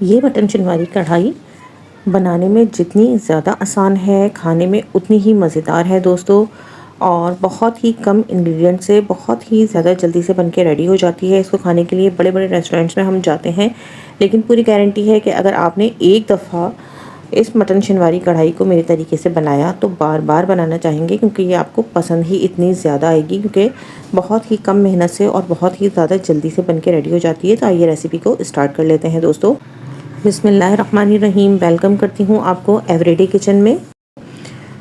ये मटन चिनवारी कढ़ाई बनाने में जितनी ज़्यादा आसान है, खाने में उतनी ही मज़ेदार है दोस्तों। और बहुत ही कम इंग्रेडिएंट से बहुत ही ज़्यादा जल्दी से बन के रेडी हो जाती है। इसको खाने के लिए बड़े बड़े रेस्टोरेंट्स में हम जाते हैं, लेकिन पूरी गारंटी है कि अगर आपने एक दफ़ा इस मटन चिनवारी कढ़ाई को मेरे तरीके से बनाया तो बार बार बनाना चाहेंगे, क्योंकि ये आपको पसंद ही इतनी ज़्यादा आएगी, क्योंकि बहुत ही कम मेहनत से और बहुत ही ज़्यादा जल्दी से बन के रेडी हो जाती है। तो आइए रेसिपी को स्टार्ट कर लेते हैं दोस्तों। बिस्मिल्लाहिर्रहमानिर्रहीम। वेलकम करती हूँ आपको एवरीडे किचन में।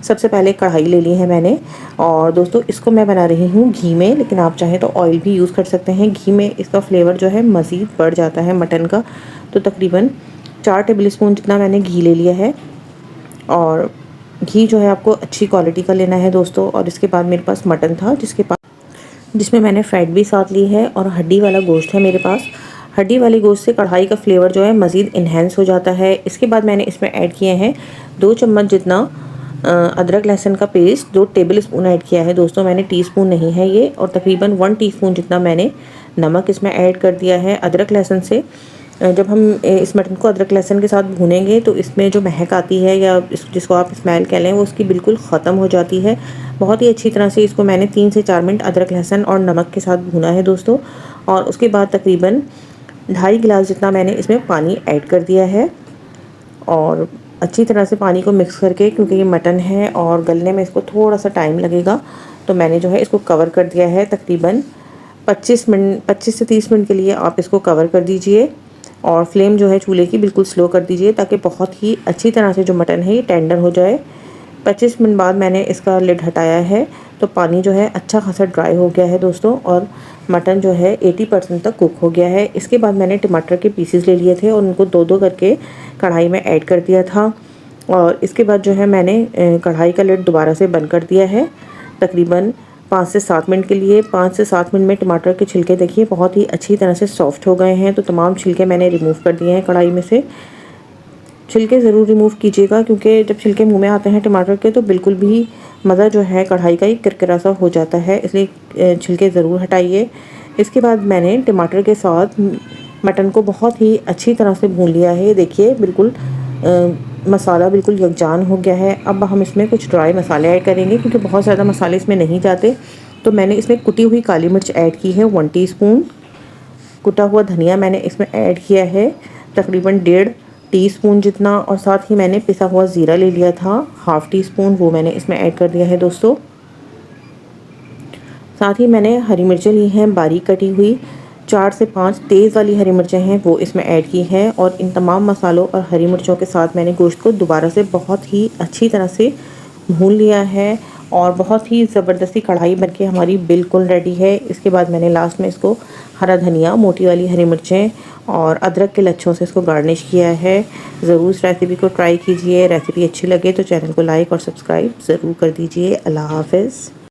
सबसे पहले कढ़ाई ले ली है मैंने, और दोस्तों इसको मैं बना रही हूँ घी में, लेकिन आप चाहें तो ऑयल भी यूज़ कर सकते हैं। घी में इसका फ्लेवर जो है मज़ीद बढ़ जाता है मटन का। तो तकरीबन 4 टेबल स्पून जितना मैंने घी ले लिया है, और घी जो है आपको अच्छी क्वालिटी का लेना है दोस्तों। और इसके बाद मेरे पास मटन था जिसमें मैंने फ़ैट भी साथ ली है, और हड्डी वाला गोश्त है मेरे पास। हड्डी वाले गोश्त से कढ़ाई का फ्लेवर जो है मज़ीद इन्हेंस हो जाता है। इसके बाद मैंने इसमें ऐड किए हैं 2 चम्मच जितना अदरक लहसुन का पेस्ट। 2 टेबल स्पून ऐड किया है दोस्तों मैंने, टीस्पून नहीं है ये। और तकरीबन 1 टीस्पून जितना मैंने नमक इसमें ऐड कर दिया है। अदरक लहसुन से जब हम इस मटन को अदरक लहसुन के साथ भूनेंगे तो इसमें जो महक आती है, या जिसको आप स्मेल कह लें, वो उसकी बिल्कुल ख़त्म हो जाती है। बहुत ही अच्छी तरह से इसको मैंने 3 से 4 मिनट अदरक लहसुन और नमक के साथ भुना है दोस्तों। और उसके बाद तकरीबन 2.5 गिलास जितना मैंने इसमें पानी ऐड कर दिया है, और अच्छी तरह से पानी को मिक्स करके, क्योंकि ये मटन है और गलने में इसको थोड़ा सा टाइम लगेगा, तो मैंने जो है इसको कवर कर दिया है। तकरीबन 25 से 30 मिनट के लिए आप इसको कवर कर दीजिए, और फ्लेम जो है चूल्हे की बिल्कुल स्लो कर दीजिए, ताकि बहुत ही अच्छी तरह से जो मटन है ये टेंडर हो जाए। 25 मिनट बाद मैंने इसका लिड हटाया है, तो पानी जो है अच्छा खासा ड्राई हो गया है दोस्तों, और मटन जो है 80% तक कुक हो गया है। इसके बाद मैंने टमाटर के पीसेस ले लिए थे और उनको 2-2 करके कढ़ाई में ऐड कर दिया था। और इसके बाद जो है मैंने कढ़ाई का लिड दोबारा से बंद कर दिया है तकरीबन 5 से 7 मिनट के लिए। 5 से 7 मिनट में टमाटर के छिलके देखिए बहुत ही अच्छी तरह से सॉफ्ट हो गए हैं। तो तमाम छिलके मैंने रिमूव कर दिए हैं कढ़ाई में से। छिलके ज़रूर रिमूव कीजिएगा, क्योंकि जब छिलके मुंह में आते हैं टमाटर के तो बिल्कुल भी मज़ा जो है कढ़ाई का ही किरकिरा सा हो जाता है, इसलिए छिलके ज़रूर हटाइए। इसके बाद मैंने टमाटर के साथ मटन को बहुत ही अच्छी तरह से भून लिया है। देखिए बिल्कुल मसाला बिल्कुल यकजान हो गया है। अब हम इसमें कुछ ड्राई मसाले ऐड करेंगे, क्योंकि बहुत ज़्यादा मसाले इसमें नहीं जाते। तो मैंने इसमें कुटी हुई काली मिर्च ऐड की है 1 टीस्पून। कुटा हुआ धनिया मैंने इसमें ऐड किया है तकरीबन 1.5 टीस्पून जितना, और साथ ही मैंने पिसा हुआ ज़ीरा ले लिया था 1/2 टीस्पून, वो मैंने इसमें ऐड कर दिया है दोस्तों। साथ ही मैंने हरी मिर्चें ली हैं बारीक कटी हुई, 4 से 5 तेज़ वाली हरी मिर्चें हैं वो इसमें ऐड की हैं। और इन तमाम मसालों और हरी मिर्चों के साथ मैंने गोश्त को दोबारा से बहुत ही अच्छी तरह से भून लिया है, और बहुत ही ज़बरदस्ती कढ़ाई बनके हमारी बिल्कुल रेडी है। इसके बाद मैंने लास्ट में इसको हरा धनिया, मोटी वाली हरी मिर्चें और अदरक के लच्छों से इसको गार्निश किया है। ज़रूर इस रेसिपी को ट्राई कीजिए। रेसिपी अच्छी लगे तो चैनल को लाइक और सब्सक्राइब ज़रूर कर दीजिए। अल्लाह हाफ़िज़।